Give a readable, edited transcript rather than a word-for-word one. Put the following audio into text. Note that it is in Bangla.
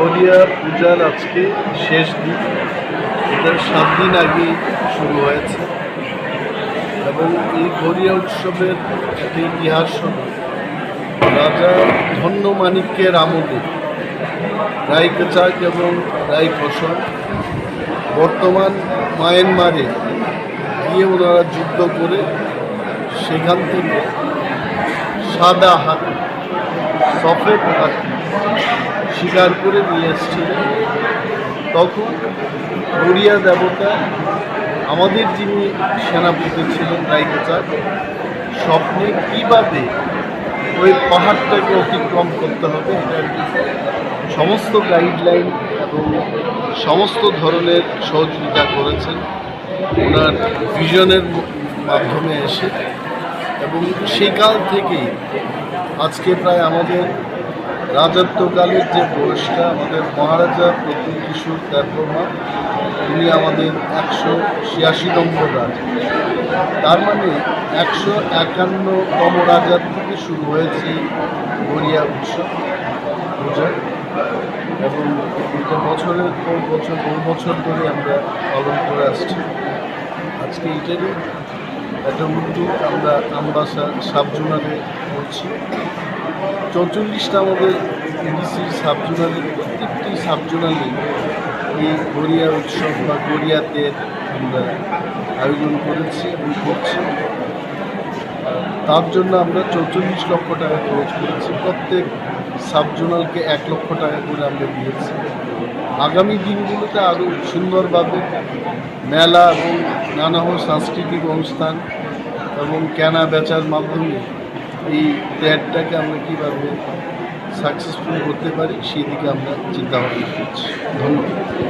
গরিয়া পূজার আজকে শেষ দিন। এটার 7 দিন আগে শুরু হয়েছে এবং এই গরিয়া উৎসবের একটা ইতিহাস হল রাজা ধন্যমাণিক্যের আমলে রায়কচাক এবং রায়কসর বর্তমান মায়ানমারে গিয়ে ওনারা যুদ্ধ করে সেখান থেকে সাদা হাতি, সফেদ হাতি শিকার করে নিয়ে এসেছিলেন। তখন গরিয়া দেবতা আমাদের যিনি সেনাপতি ছিলেন রায়কচাক স্বপ্নে কীভাবে ওই পাহাড়টাকে অতিক্রম করতে হবে এটার সমস্ত গাইডলাইন এবং সমস্ত ধরনের সহযোগিতা করেছেন ওনার ভিশনের মাধ্যমে এসে। এবং সেই কাল থেকেই আজকে প্রায় আমাদের রাজত্বকালের যে বয়সটা আমাদের মহারাজা প্রথম কিশোর দেববর্মা, উনি আমাদের 186 নম্বর রাজা। তার মানে 151তম রাজার থেকে শুরু হয়েছে গরিয়া উৎসব পূজা এবং এটা বছরের পর বছর বহু বছর ধরে আমরা পালন করে আসছি। আজকে এটারই একটা উদ্যোগ আমরা আমবাসা সাবজোনালে করছি। 44টা আমাদের এডিসির সাবজোনালের প্রত্যেকটি সাবজোনালে এই গরিয়া উৎসব বা গরিয়াতে আমরা আয়োজন করেছি এবং করছি। তার জন্য আমরা 44 লক্ষ টাকা খরচ করেছি। প্রত্যেক সাবজোনালকে 1 লক্ষ টাকা করে আমরা দিয়েছি। আগামী দিনগুলোতে আরও সুন্দরভাবে মেলা এবং নানা সাংস্কৃতিক অনুষ্ঠান এবং কেনা বেচার মাধ্যমে এই ট্রেডটাকে আমরা কীভাবে সাকসেসফুল করতে পারি সেই দিকে আমরা চিন্তা ভাবনা করছি। ধন্যবাদ।